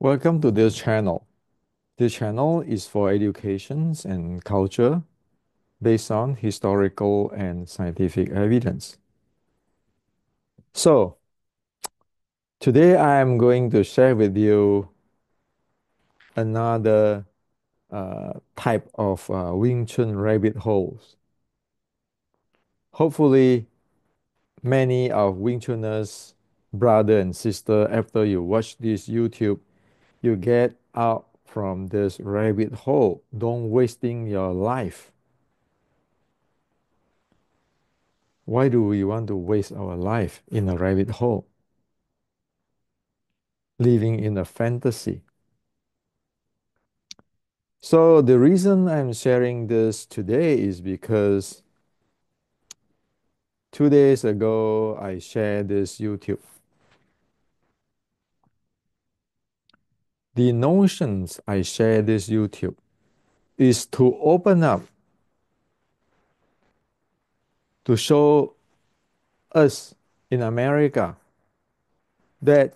Welcome to this channel. This channel is for educations and culture based on historical and scientific evidence. So, today I am going to share with you another type of Wing Chun rabbit holes. Hopefully, many of Wing Chuners, brother and sister, after you watch this YouTube, you get out from this rabbit hole. Don't wasting your life. Why do we want to waste our life in a rabbit hole, living in a fantasy? So, the reason I'm sharing this today is because 2 days ago I shared this YouTube. The notions I share this YouTube is to open up, to show us in America that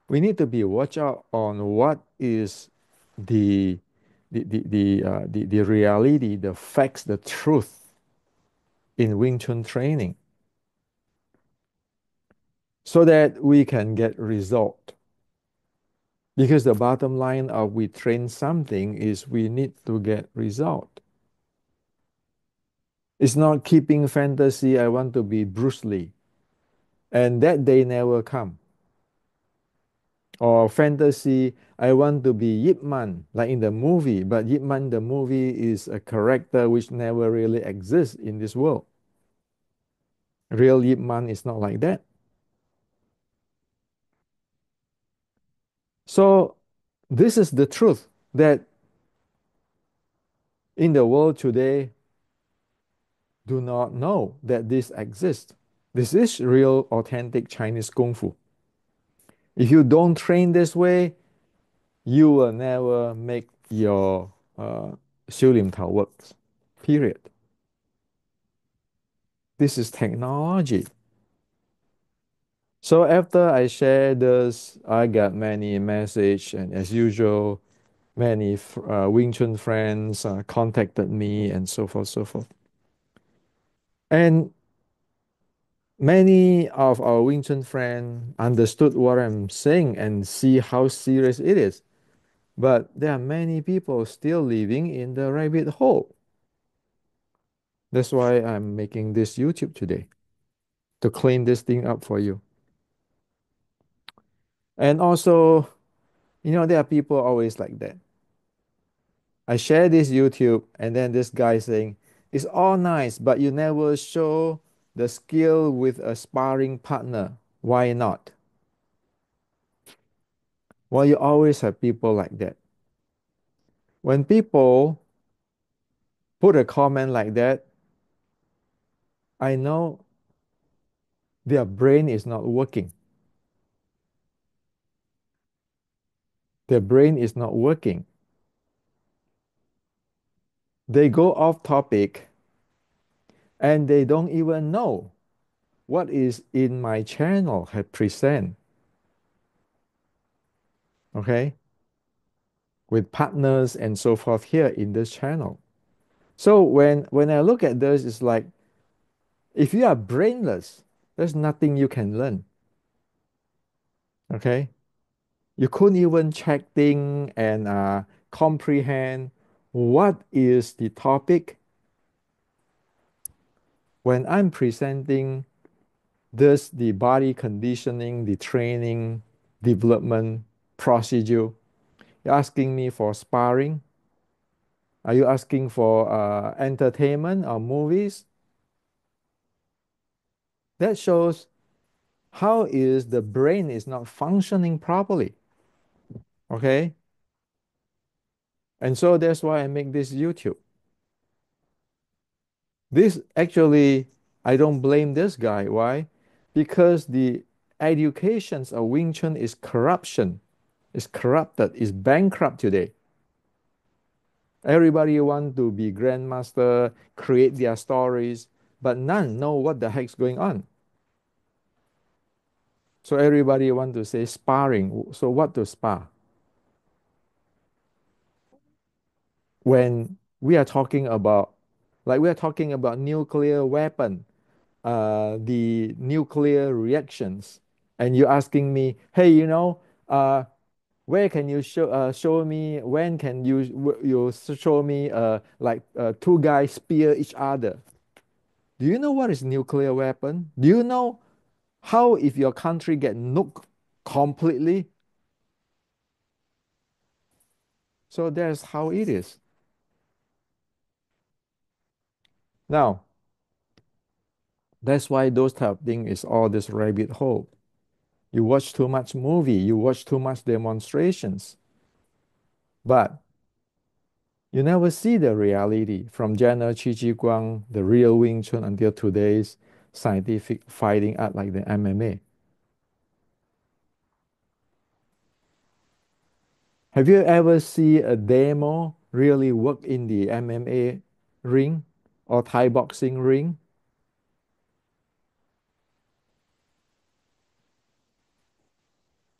we need to be watch out on what is the the reality, the facts, the truth in Wing Chun training so that we can get result. Because the bottom line of we train something is we need to get result. It's not keeping fantasy, I want to be Bruce Lee. And that day never come. Or fantasy, I want to be Yip Man, like in the movie. But Yip Man, the movie, is a character which never really exists in this world. Real Yip Man is not like that. So this is the truth that in the world today, do not know that this exists. This is real, authentic Chinese Kung Fu. If you don't train this way, you will never make your Xiu Lim Tao works. Period. This is technology. So after I share this, I got many message, and as usual, many Wing Chun friends contacted me, and so forth, so forth. And many of our Wing Chun friends understood what I'm saying and see how serious it is. But there are many people still living in the rabbit hole. That's why I'm making this YouTube today, to clean this thing up for you. And also, there are people always like that. I share this YouTube, and then this guy saying, it's all nice, but you never show the skill with a sparring partner. Why not? Well, you always have people like that. When people put a comment like that, I know their brain is not working. Their brain is not working. They go off topic and they don't even know what is in my channel have present. Okay? With partners and so forth here in this channel. So when I look at this, it's like if you are brainless, there's nothing you can learn. Okay? You couldn't even check things and comprehend what is the topic. When I'm presenting this, the body conditioning, the training, development procedure, you're asking me for sparring? Are you asking for entertainment or movies? That shows how is the brain is not functioning properly. Okay? And so that's why I make this YouTube. This actually, I don't blame this guy. Why? Because the educations of Wing Chun is corruption, is corrupted, is bankrupt today. Everybody want to be grandmaster, create their stories, but none know what the heck's going on. So everybody want to say sparring. So what to spar? when we are talking about, like we are talking about nuclear weapon, the nuclear reactions, and you're asking me, hey, where can you show me? When can you show me like two guys spear each other? Do you know what is nuclear weapon? Do you know how if your country get nuked completely? So that's how it is. Now, that's why those type of thing is all this rabbit hole. You watch too much movie, you watch too much demonstrations, but you never see the reality from General Chi Chi Guang, the real Wing Chun, until today's scientific fighting art like the MMA. Have you ever see a demo really work in the MMA ring or Thai boxing ring?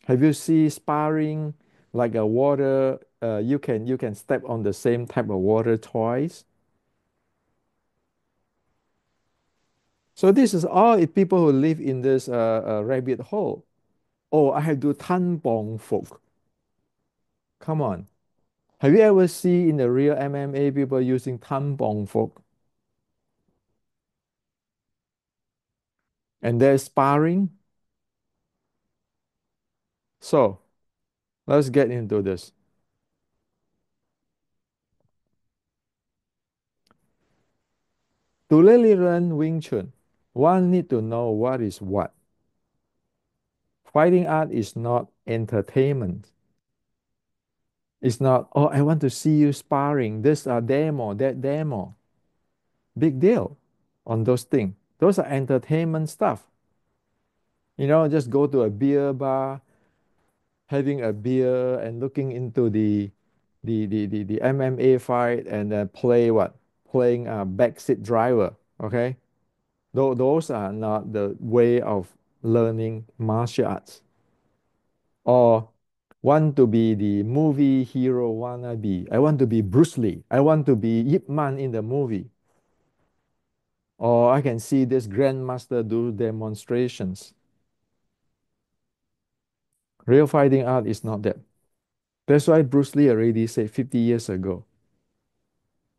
Have you see sparring like a water? You can step on the same type of water twice. So this is all people who live in this rabbit hole. Oh, I have to tan bong folk. Come on. Have you ever seen in the real MMA people using tan bong folk and they're sparring? So let's get into this. To really learn Wing Chun, one need to know what is what. Fighting art is not entertainment. It's not, oh, I want to see you sparring. This a demo, that demo. Big deal on those things. Those are entertainment stuff. Just go to a beer bar, having a beer and looking into the MMA fight and play what? Playing a backseat driver. Okay. Those are not the way of learning martial arts. Or want to be the movie hero wannabe. I want to be Bruce Lee. I want to be Ip Man in the movie. Or I can see this grandmaster do demonstrations. Real fighting art is not that. That's why Bruce Lee already said 50 years ago.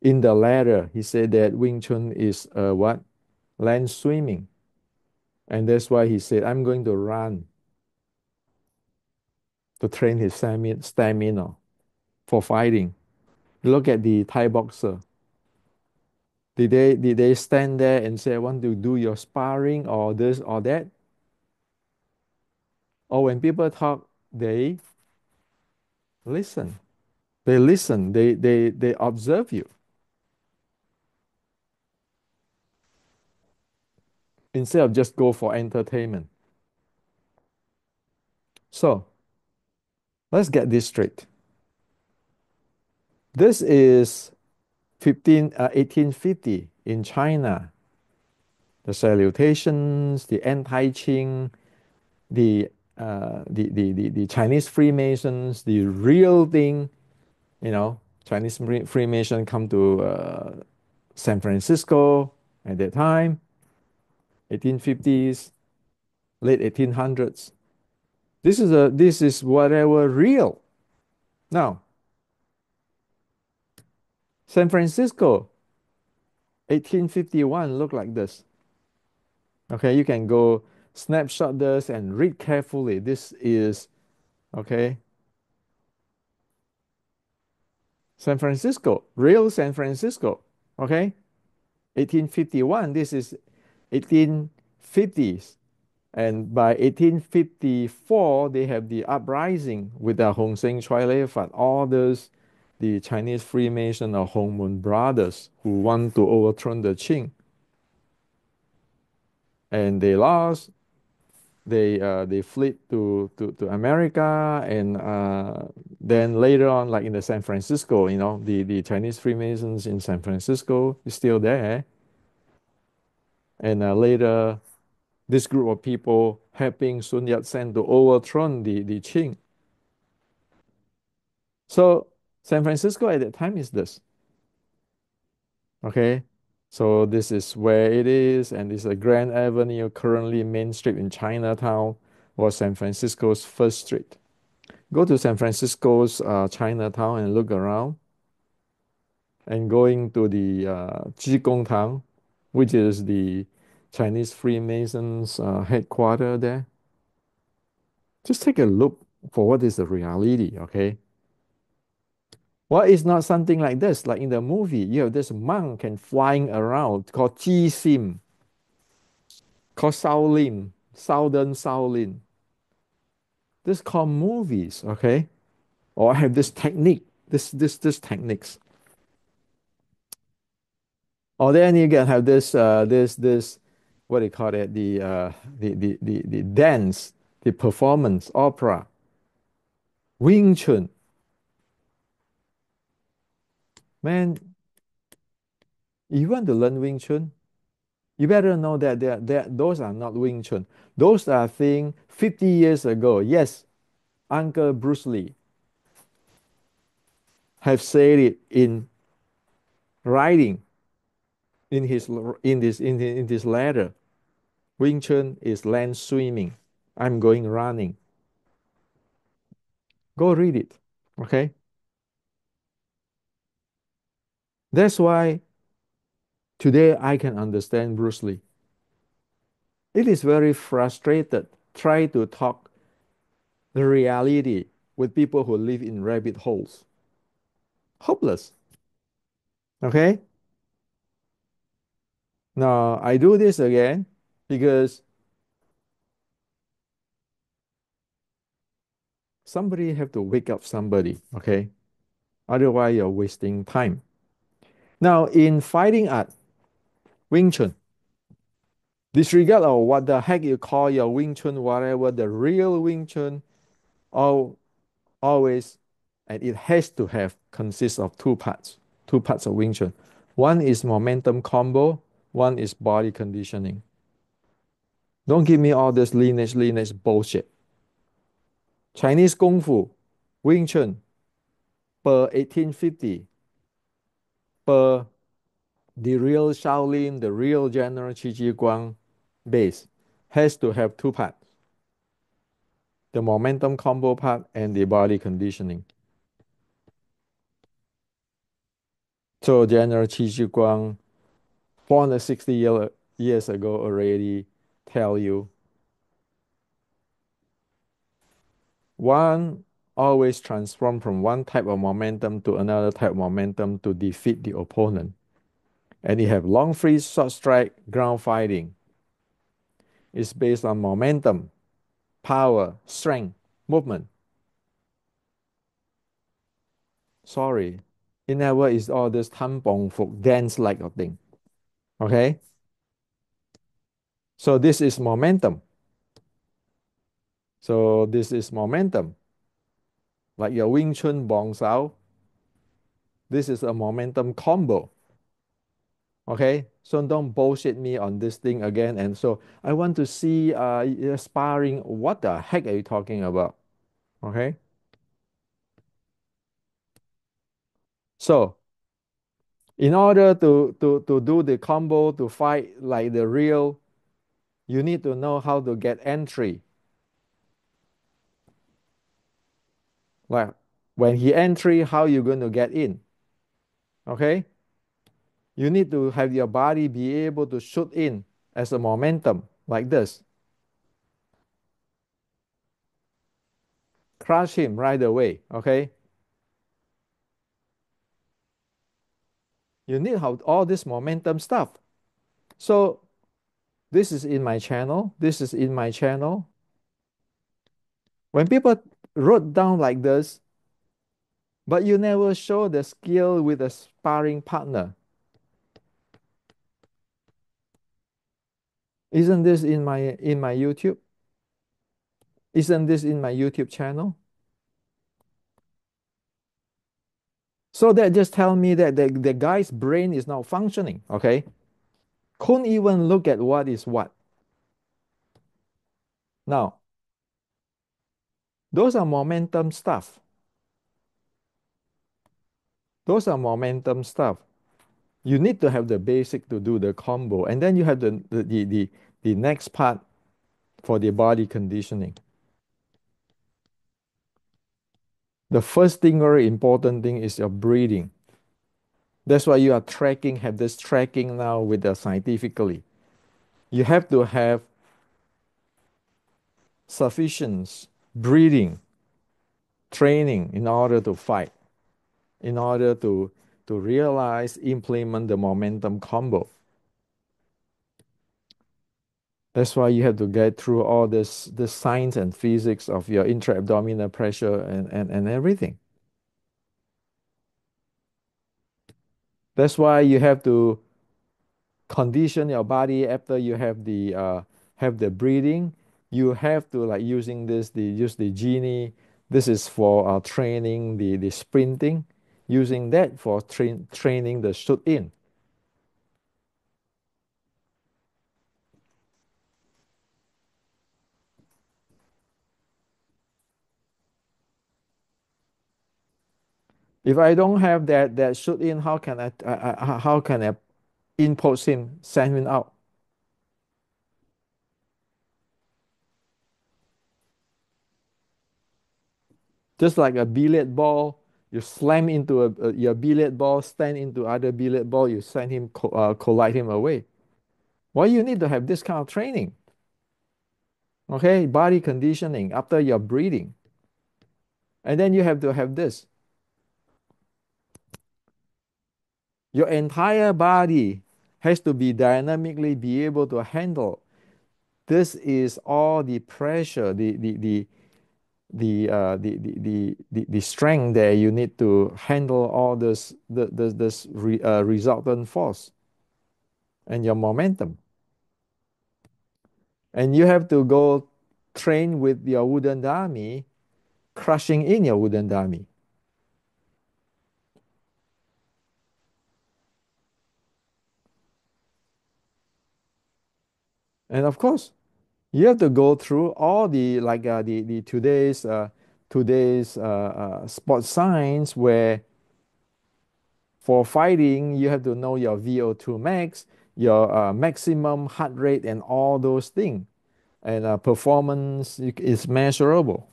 In the letter, he said that Wing Chun is what? Land swimming. And that's why he said, I'm going to run to train his stamina for fighting. Look at the Thai boxer. Did they stand there and say, I want to do your sparring or this or that? Or when people talk, they listen. They listen. They observe you instead of just go for entertainment. So let's get this straight. This is 1850 in China. The salutations, the anti-Qing, the Chinese Freemasons, the real thing, Chinese Freemason come to San Francisco at that time, 1850s, late 1800s. This is whatever real. Now, San Francisco, 1851 look like this. Okay, you can go snapshot this and read carefully. This is okay. San Francisco, real San Francisco. Okay, 1851. This is 1850s. And by 1854, they have the uprising with the Hong Seng Choi Lei Fat, all those, the Chinese Freemason or Hong Mun brothers who want to overthrow the Qing. And they lost. They fled to America, and then later on, like in the San Francisco, the Chinese Freemasons in San Francisco is still there. And later, this group of people helping Sun Yat-sen to overthrow the Qing. So San Francisco at that time is this. Okay. So this is where it is, and it's a Grand Avenue, currently Main Street in Chinatown, or San Francisco's First Street. Go to San Francisco's Chinatown and look around, and going to the Tang, which is the Chinese Freemasons headquarter there. Just take a look for what is the reality, okay? What is not something like this? Like in the movie, you have this monk and flying around called Ji Sim, called Shaolin, Southern Shaolin. This called movies, okay? Or I have this technique, this techniques. Or then you can have this what do you call it? The dance, the performance, opera, Wing Chun. Man, you want to learn Wing Chun? You better know that those are not Wing Chun. Those are things 50 years ago. Yes, Uncle Bruce Lee have said it in writing in his in this letter. Wing Chun is land swimming. I'm going running. Go read it. Okay. That's why today I can understand Bruce Lee. It is very frustrated. Try to talk the reality with people who live in rabbit holes. Hopeless. Okay. Now I do this again because somebody have to wake up somebody. Okay. Otherwise you're wasting time. Now in fighting art, Wing Chun, disregard of what the heck you call your Wing Chun, whatever the real Wing Chun, all always, and it has to have consists of two parts of Wing Chun. One is momentum combo, one is body conditioning. Don't give me all this lineage bullshit. Chinese Kung Fu, Wing Chun, per 1850, per the real Shaolin, the real General Qi Ji Guang base, has to have two parts, the momentum combo part and the body conditioning. So General Qi Ji Guang 460 years ago already tell you one always transform from one type of momentum to another type of momentum to defeat the opponent. And you have long freeze, short strike, ground fighting. It's based on momentum, power, strength, movement. Sorry, it never is all this tampong folk dance like a thing. Okay? So this is momentum. So this is momentum. Like your Wing Chun Bong Sao, this is a momentum combo. Okay, so don't bullshit me on this thing again. And so I want to see sparring. What the heck are you talking about? Okay, so in order to do the combo to fight like the real, you need to know how to get entry. Like when he entry, how you going to get in? Okay, you need to have your body be able to shoot in as a momentum like this. Crush him right away. Okay, you need how all this momentum stuff. So this is in my channel. This is in my channel. When people wrote down like this, but you never show the skill with a sparring partner. Isn't this in my YouTube? Isn't this in my YouTube channel? So that just tell me that the guy's brain is not functioning, okay? Couldn't even look at what is what. Now, those are momentum stuff. Those are momentum stuff. You need to have the basic to do the combo, and then you have the next part for the body conditioning. The first thing, very important thing, is your breathing. That's why you are tracking, have this tracking now with the scientifically. You have to have sufficient breathing training in order to fight, in order to realize, implement the momentum combo. That's why you have to get through all this science and physics of your intra-abdominal pressure and everything. That's why you have to condition your body after you have the breathing. You have to like using this the use the genie. This is for training the sprinting. Using that for training the shoot in. If I don't have that shoot in, how can how can I impose him, send him out? Just like a billiard ball, you slam into your billiard ball, stand into other billiard ball, you send him collide him away. Why you need to have this kind of training? Okay, body conditioning after your breathing, and then you have to have this. Your entire body has to be dynamically be able to handle. This is all the pressure, the strength that you need to handle all this resultant force and your momentum. And you have to go train with your wooden dummy, crushing in your wooden dummy. And of course, you have to go through all the like the today's sports science where for fighting you have to know your VO2 max, your maximum heart rate, and all those things. And performance is measurable.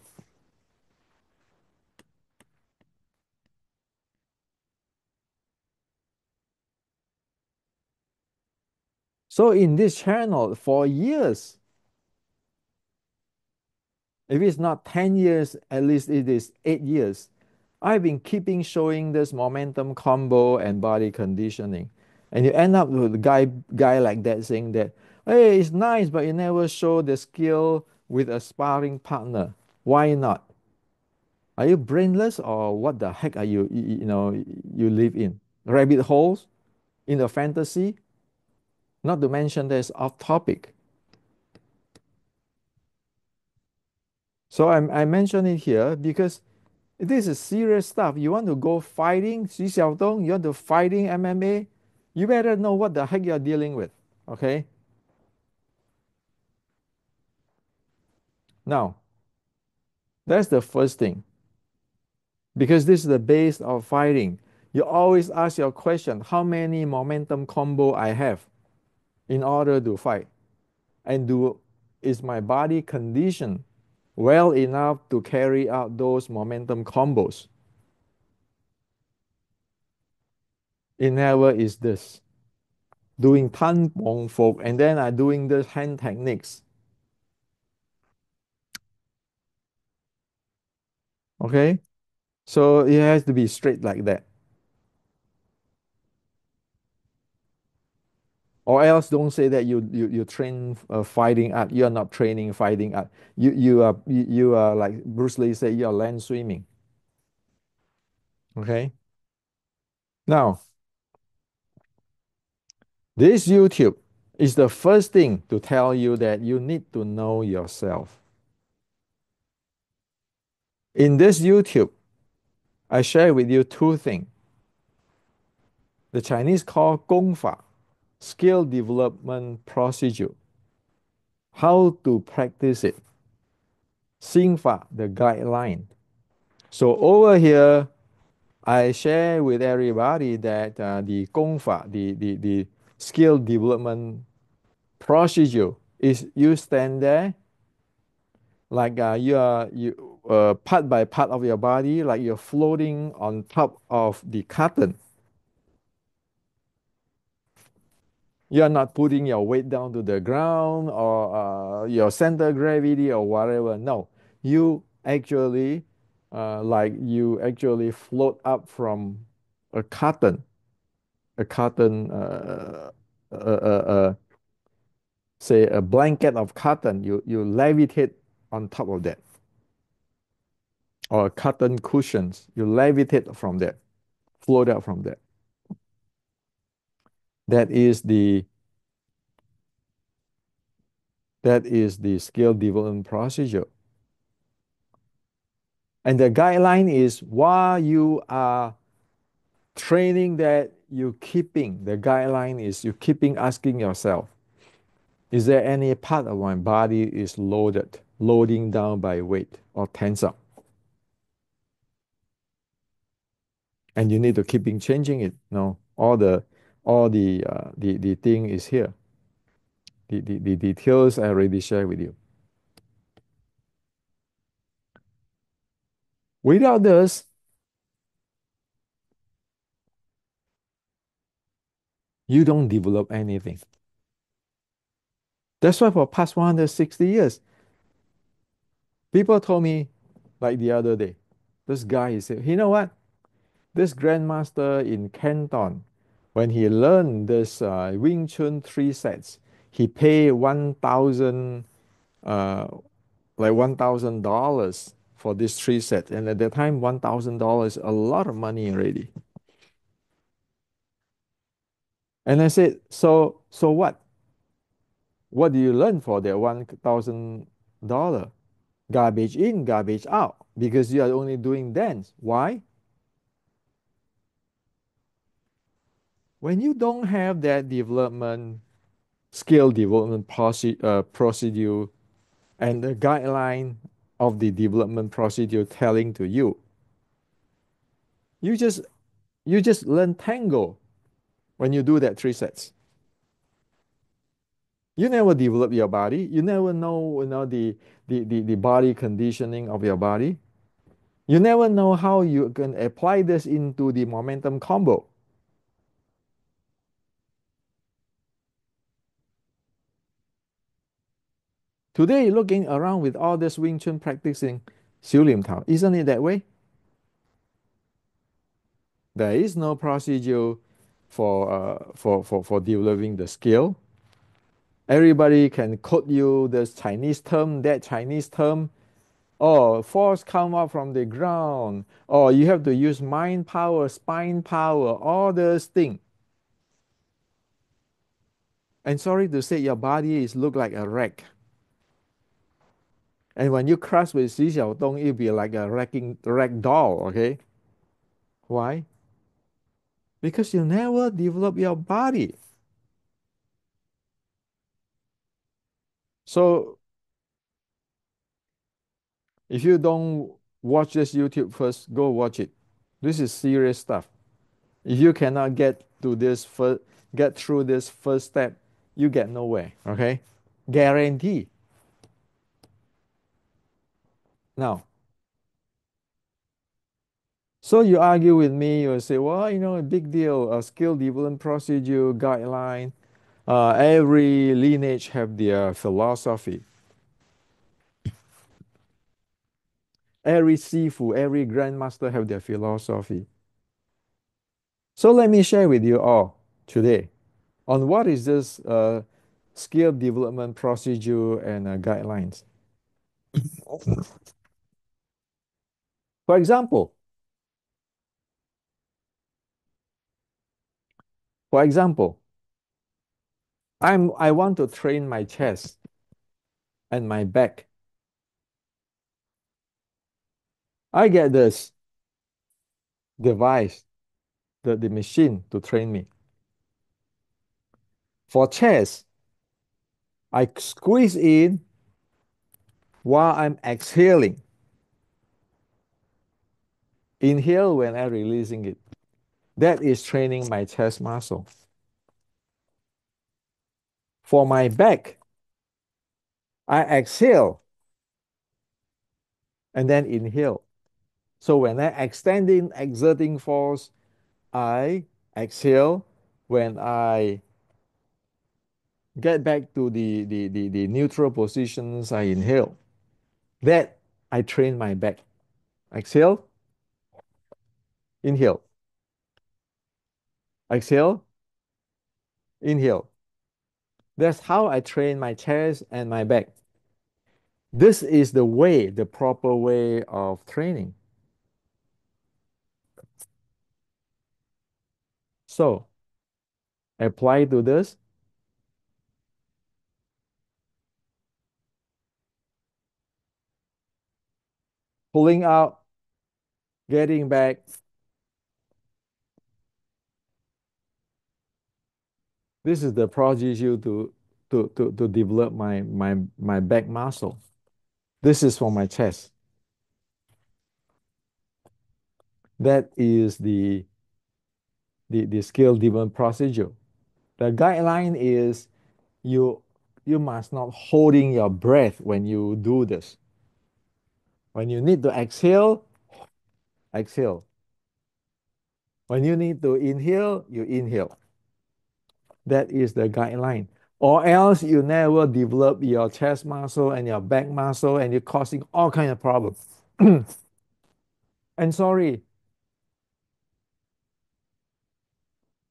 So in this channel for years, if it's not 10 years, at least it is 8 years, I've been keeping showing this momentum combo and body conditioning. And you end up with a guy like that saying that, hey, it's nice, but you never show the skill with a sparring partner. Why not? Are you brainless or what the heck are you live in? Rabbit holes in a fantasy? Not to mention that's off topic. So I mention it here because this is serious stuff. You want to go fighting, Xu Xiaodong, you want to fighting MMA, you better know what the heck you're dealing with. Okay? Now, that's the first thing. Because this is the base of fighting. You always ask your question, how many momentum combo I have in order to fight? And is my body conditioned well enough to carry out those momentum combos? In never is this. Doing tan bong folk and then I doing the hand techniques. Okay? So it has to be straight like that. Or else don't say that you train fighting art. You are not training fighting art. You are like Bruce Lee said, you are land swimming. Okay? Now, this YouTube is the first thing to tell you that you need to know yourself. In this YouTube, I share with you two things. The Chinese call Gong Fa, skill development procedure. How to practice it. Xing Fa, the guideline. So over here, I share with everybody that the Gong Fa, the skill development procedure is you stand there like you part by part of your body, like you're floating on top of the cotton. You're not putting your weight down to the ground or your center gravity or whatever. No, you actually like you actually float up from a cotton, a cotton, say a blanket of cotton. You levitate on top of that, or cotton cushions. You levitate from that, float out from that. That is the that is the skill development procedure. And the guideline is while you are training that you keeping, the guideline is you keeping asking yourself, is there any part of my body is loading down by weight or tense up? And you need to keeping changing it. No, all the thing is here. The details I already shared with you. Without this, you don't develop anything. That's why for past 160 years, people told me, like the other day, this guy, he said, you know what? This grandmaster in Canton, when he learned this Wing Chun three sets, he paid 1,000, uh, like $1,000 for this three sets. And at the time, $1,000 a lot of money already. And I said, so what? What do you learn for that $1,000? Garbage in, garbage out, because you are only doing dance. Why? When you don't have that development, skill development procedure and the guideline of the development procedure telling to you, you just you just learn tango when you do that three sets. You never develop your body. You never know, the body conditioning of your body. You never know how you can apply this into the momentum combo. Today, looking around with all this Wing Chun practicing, Xiu Lim Tao, isn't it that way? There is no procedure for developing the skill. Everybody can quote you this Chinese term, that Chinese term. Oh, force come up from the ground. Or you have to use mind power, spine power, all those things. And sorry to say, your body is look like a wreck. And when you crash with Xi Xiaodong, it'll be like a wreck doll, okay? Why? Because you never develop your body. So if you don't watch this YouTube first, go watch it. This is serious stuff. If you cannot get through this first step, you get nowhere. Okay, guarantee. Now, so you argue with me, you say, well, a big deal, a skill development procedure guideline. Every lineage have their philosophy. Every sifu, every grandmaster have their philosophy. So let me share with you all today on what is this skill development procedure and guidelines. For example, for example, I want to train my chest and my back. I get this device, the machine to train me. For chest, I squeeze in while I'm exhaling. Inhale when I'm releasing it. That is training my chest muscle. For my back, I exhale and then inhale. So when I extending, exerting force, I exhale. When I get back to the neutral positions, I inhale. That I train my back. Exhale, inhale. Exhale, inhale. That's how I train my chest and my back. This is the way, the proper way of training. So apply to this, pulling out, getting back. This is the procedure to develop my back muscle. This is for my chest. That is the skill development procedure. The guideline is you you must not holding your breath when you do this. When you need to exhale, exhale. When you need to inhale, you inhale. That is the guideline. Or else you never develop your chest muscle and your back muscle and you're causing all kind of problems. And sorry,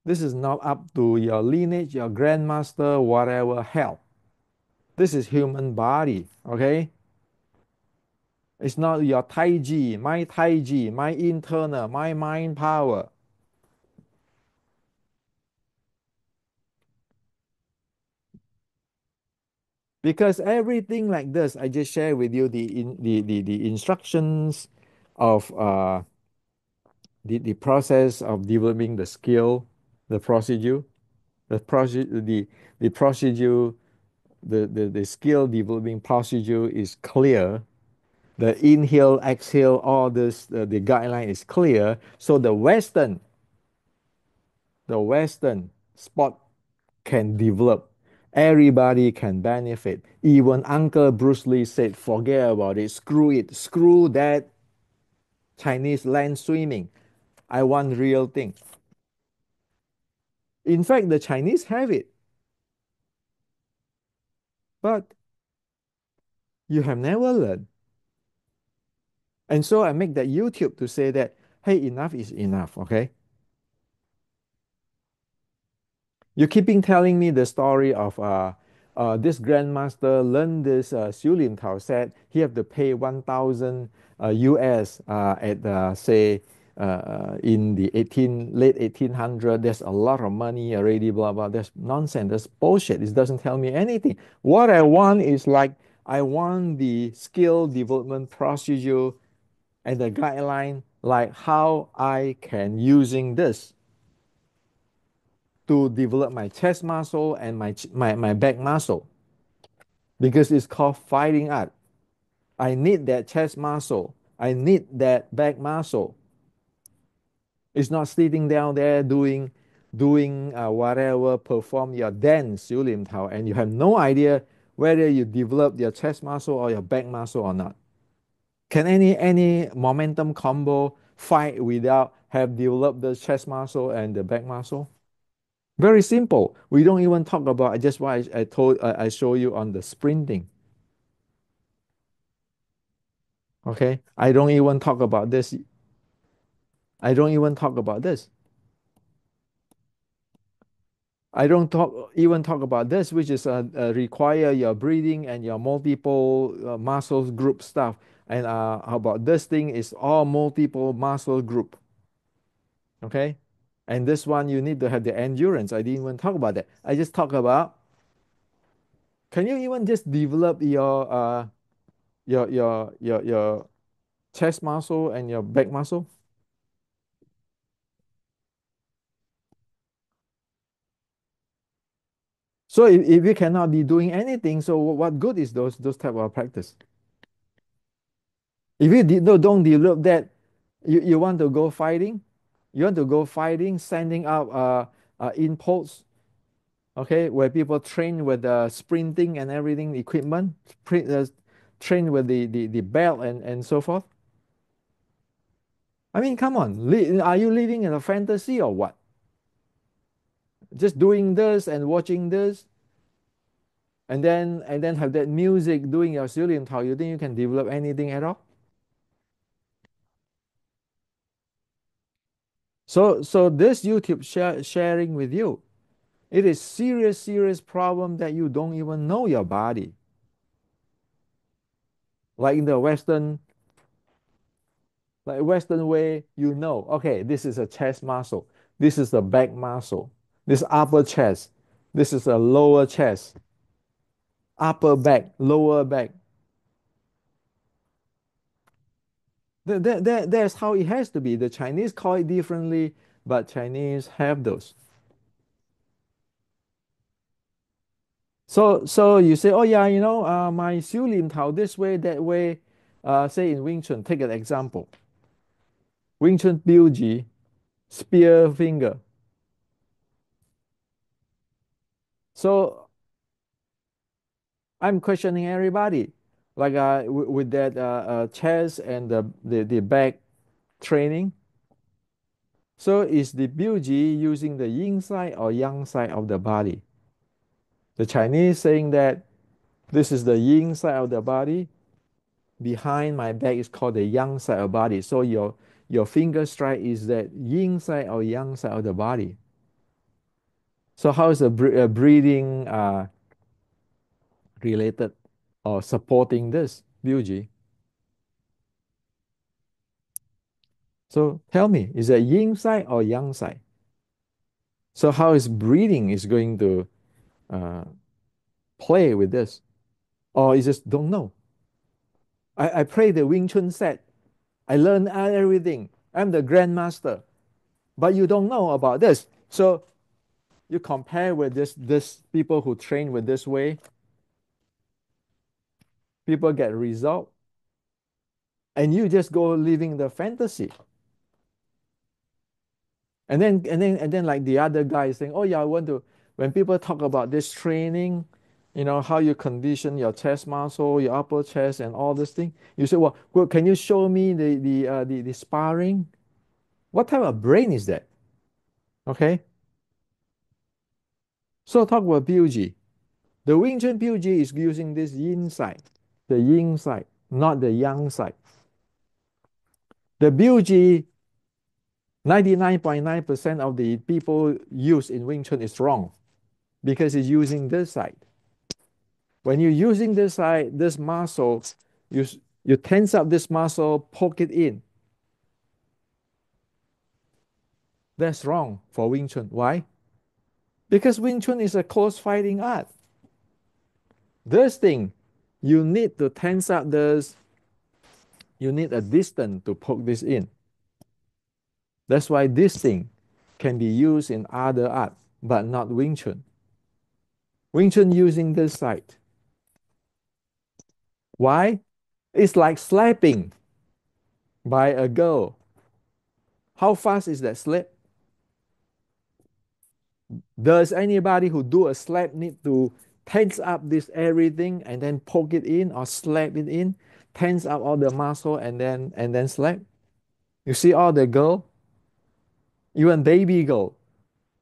this is not up to your lineage, your grandmaster, whatever hell. This is human body, okay? It's not your Tai Chi, my internal, my mind power. Because everything like this, I just share with you the instructions of the process of developing the skill, the procedure, the procedure, the procedure, the skill developing procedure is clear. The inhale, exhale, all this, the guideline is clear. So the Western sport can develop. Everybody can benefit. Even Uncle Bruce Lee said, forget about it, screw it, screw that Chinese land swimming. I want real thing. In fact, the Chinese have it, but you have never learned. And so I make that YouTube to say that, hey, enough is enough, okay? You keeping telling me the story of this grandmaster learned this Xiu Lim Tao set. He have to pay 1,000 US at say in the late 1800. There's a lot of money already. Blah blah. That's nonsense. That's bullshit. It doesn't tell me anything. What I want is like I want the skill development procedure and the guideline, like how I can using this to develop my chest muscle and my back muscle because it's called fighting art. I need that chest muscle. I need that back muscle. It's not sitting down there doing whatever, perform your dance, Xiu Lim Tao, and you have no idea whether you develop your chest muscle or your back muscle or not. Can any momentum combo fight without have developed the chest muscle and the back muscle? Very simple. We don't even talk about just what I show you on the sprinting. Okay. I don't even talk about this. I don't even talk about this. I don't talk about this, which is require your breathing and your multiple muscles group stuff. And about this thing is all multiple muscle group. Okay. And this one you need to have the endurance. I didn't even talk about that. I just talk about, can you even just develop your chest muscle and your back muscle? So if you cannot be doing anything, so what good is those type of practice? If you don't develop that, You want to go fighting? You want to go fighting, sending out inputs, okay, where people train with sprinting and everything, equipment, train with the belt and so forth. I mean, come on, are you living in a fantasy or what? Just doing this and watching this, and then have that music doing your 小林 you think you can develop anything at all? So this YouTube sharing with you, it is serious problem that you don't even know your body. Like in the Western way, you know, okay, this is a chest muscle, this is the back muscle, this upper chest, this is a lower chest, upper back, lower back. That's how it has to be. The Chinese call it differently, but Chinese have those. So you say, oh yeah, my 小林 this way, that way. Say in Wing Chun, take an example. Wing Chun 标记, spear finger. So I'm questioning everybody, like with that chest and the back training. So is the Buji using the yin side or yang side of the body? The Chinese saying that this is the yin side of the body. Behind my back is called the yang side of body. So your finger strike is that yin side or yang side of the body. So how is the breathing related or supporting this, Buji? So tell me, is that yin side or yang side? So how is breathing is going to uh, play with this? Or you just don't know? I play the Wing Chun set. I learn everything. I'm the grandmaster. But you don't know about this. So you compare with this people who train with this way, people get result, and you just go living the fantasy. And then like the other guy is saying, oh yeah, I want to. When people talk about this training, how you condition your chest muscle, your upper chest, and all this thing, you say, well, can you show me the sparring? What type of brain is that? Okay, so talk about PUG. The Wing Chun PUG is using this yin side, the yin side, not the yang side. The PUG, 99.9% of the people use in Wing Chun is wrong because it's using this side. When you're using this side, this muscle, you, you tense up this muscle, poke it in. That's wrong for Wing Chun. Why? Because Wing Chun is a close fighting art. This thing, you need to tense up this, you need a distance to poke this in. That's why this thing can be used in other art, but not Wing Chun. Wing Chun using this side. Why? It's like slapping by a girl. How fast is that slap? Does anybody who do a slap need to tense up this everything and then poke it in or slap it in, tense up all the muscle and then slap? You see all the girl, even baby girl,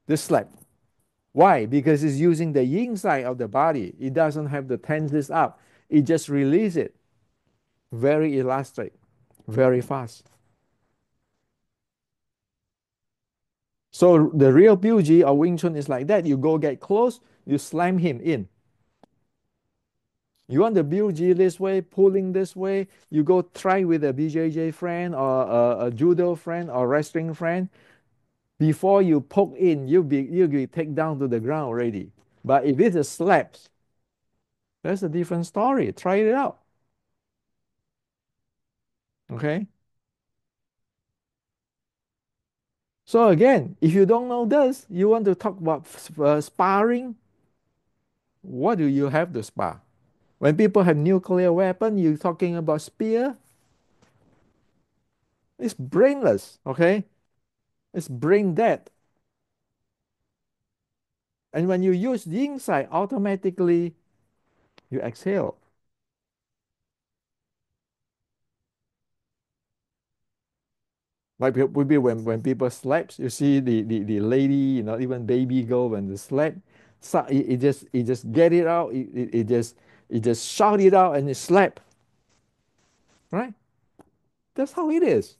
just slap. Why? Because it's using the yin side of the body. It doesn't have to tense this up. It just release it. Very elastic, very fast. So the real PUG or Wing Chun is like that. You go get close, you slam him in. You want the PUG this way, pulling this way, you go try with a BJJ friend or a judo friend or wrestling friend. Before you poke in, you'll be taken down to the ground already. But if it's a slaps, that's a different story. Try it out. Okay. So again, if you don't know this, you want to talk about sparring. What do you have to spar? When people have nuclear weapon, you talking about spear? It's brainless, okay? It's brain dead. And when you use the inside, automatically you exhale. Like maybe when people slaps, you see the lady, even baby girl when they slap, so it just get it out, it just shout it out and it slap, right? That's how it is.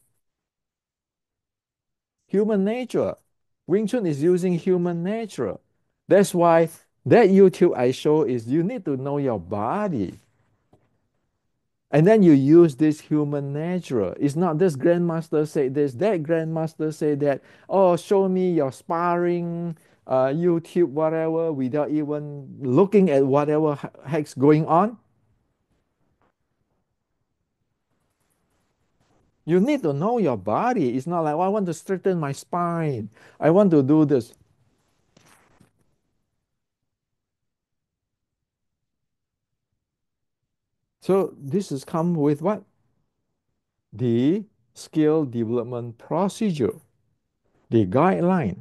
Human nature. Wing Chun is using human nature. That's why that YouTube I show is you need to know your body. And then you use this human nature. It's not this grandmaster say this, that grandmaster say that. Oh, show me your sparring, YouTube, whatever, without even looking at whatever heck's going on. You need to know your body. It's not like, oh, I want to straighten my spine. I want to do this. So this has come with what? The skill development procedure, the guideline.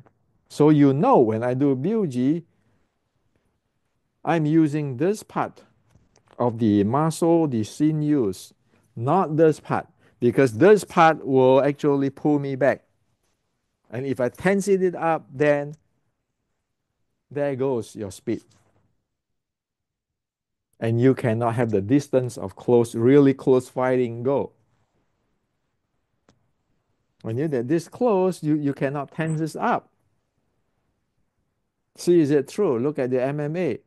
So you know when I do BUG, I'm using this part of the muscle, the sinews, not this part, because this part will actually pull me back. And if I tense it up, then there goes your speed. And you cannot have the distance of close, really close fighting go. When you're this close, you cannot tense this up. See, is it true? Look at the MMA.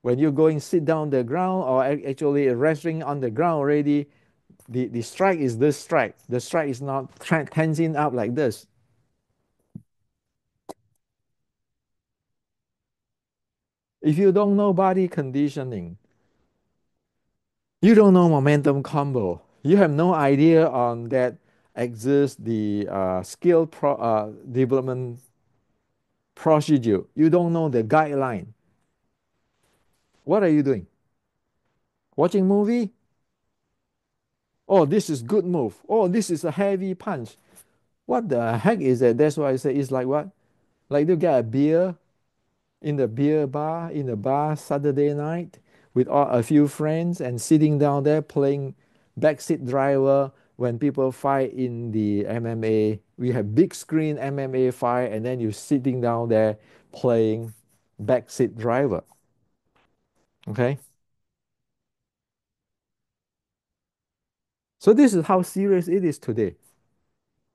When you're going sit down the ground or actually wrestling on the ground already, the strike is this strike. The strike is not tensing up like this. If you don't know body conditioning, you don't know momentum combo. You have no idea on that exists the skill development procedure. You don't know the guideline. What are you doing? Watching movie? Oh, this is good move. Oh, this is a heavy punch. What the heck is that? That's why I say it's like what? Like you get a beer in the beer bar in the bar Saturday night with a few friends and sitting down there playing backseat driver when people fight in the MMA. We have big screen MMA fight, and then you're sitting down there playing backseat driver. Okay. So this is how serious it is today.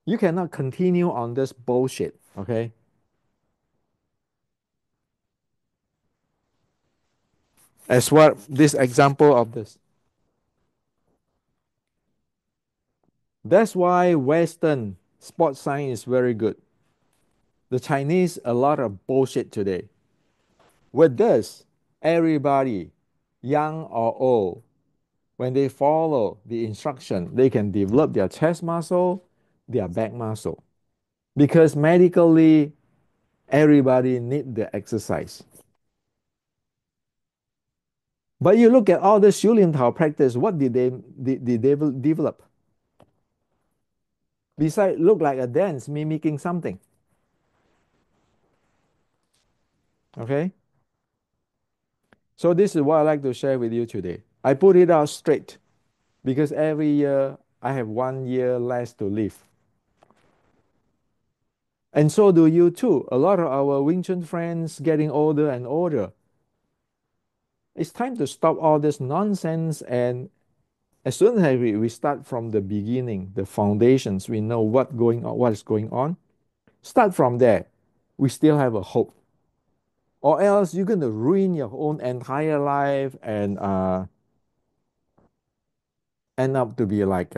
You cannot continue on this bullshit. Okay. As what this example of this. That's why Western sports science is very good. The Chinese, a lot of bullshit today. With this, everybody, young or old, when they follow the instruction, they can develop their chest muscle, their back muscle. Because medically, everybody need the exercise. But you look at all the Shulin Tao practice, what did they develop? Besides, look like a dance mimicking something. Okay? So this is what I like to share with you today. I put it out straight because every year I have 1 year less to live. And so do you too. A lot of our Wing Chun friends getting older and older. It's time to stop all this nonsense, and as soon as we start from the beginning, the foundations, we know what is going on. Start from there. We still have a hope. Or else you're gonna ruin your own entire life and end up to be like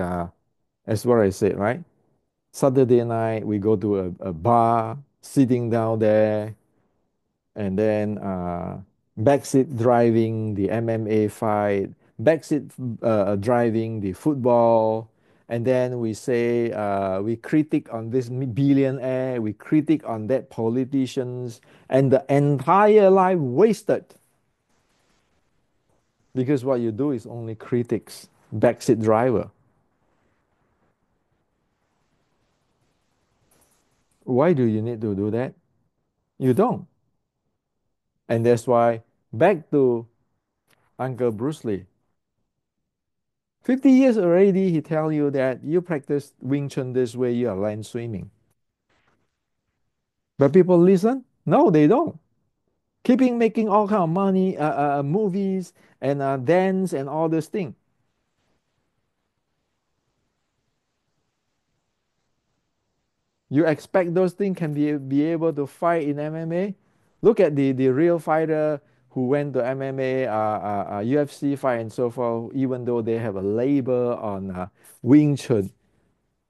as what I said, right? Saturday night, we go to a bar, sitting down there, and then backseat driving the MMA fight, backseat driving the football, and then we say we critic on this billionaire, we critic on that politicians, and the entire life wasted because what you do is only critics, backseat driver. Why do you need to do that? You don't. And that's why, back to Uncle Bruce Lee. 50 years already, he tell you that you practice Wing Chun this way, you are land swimming. But people listen? No, they don't. Keeping making all kind of money, movies and dance and all this thing. You expect those things can be able to fight in MMA? Look at the real fighter who went to MMA, UFC fight and so forth, even though they have a label on Wing Chun.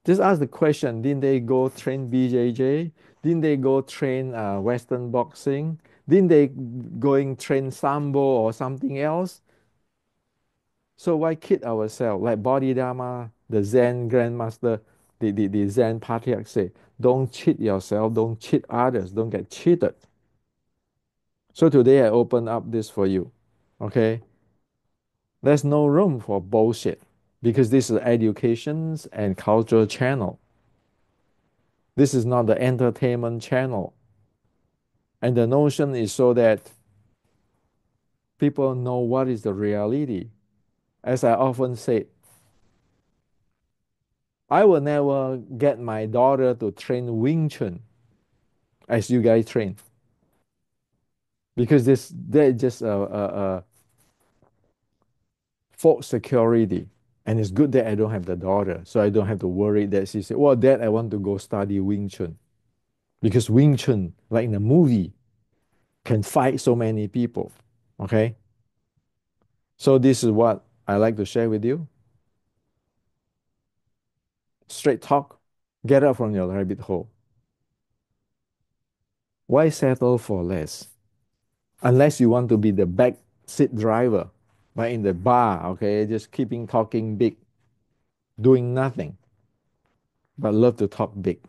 Just ask the question, didn't they go train BJJ? Didn't they go train Western boxing? Didn't they going train Sambo or something else? So why kid ourselves? Like Bodhidharma, the Zen grandmaster, the Zen patriarch say, don't cheat yourself, don't cheat others, don't get cheated. So today I open up this for you. Okay? There's no room for bullshit because this is educations and cultural channel. This is not the entertainment channel. And the notion is so that people know what is the reality. As I often say, I will never get my daughter to train Wing Chun as you guys train because this they're just a false security. And it's good that I don't have the daughter, so I don't have to worry that she said, "Well, Dad, I want to go study Wing Chun." Because Wing Chun, like in a movie, can fight so many people. Okay? So this is what I like to share with you. Straight talk. Get up from your rabbit hole. Why settle for less? Unless you want to be the back seat driver, but in the bar, okay, just keeping talking big, doing nothing, but love to talk big.